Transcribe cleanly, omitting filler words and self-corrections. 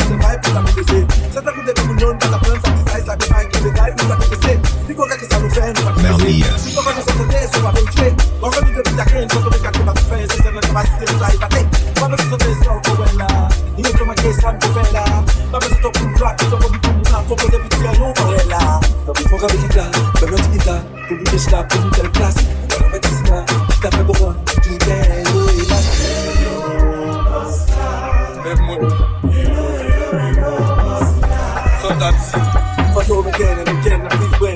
the vibe, I'm in the same. Set up with the people known that the plans of the size like the mind, the guy who's at the same. Think of that is a fan, but the same. Think of that Saturday, so I don't trade. Or go to the big again, so we can give up the fence, and then I still live at it. One of the days of the weather, you know, my case, I'm the fella. But it's not too black, it's not going to come out, for the big year, no, but before I be guitar, but not guitar, to be the slap, to be the class. I'm a medicinal, that I go on, to get sometimes for you again and again, I please wait.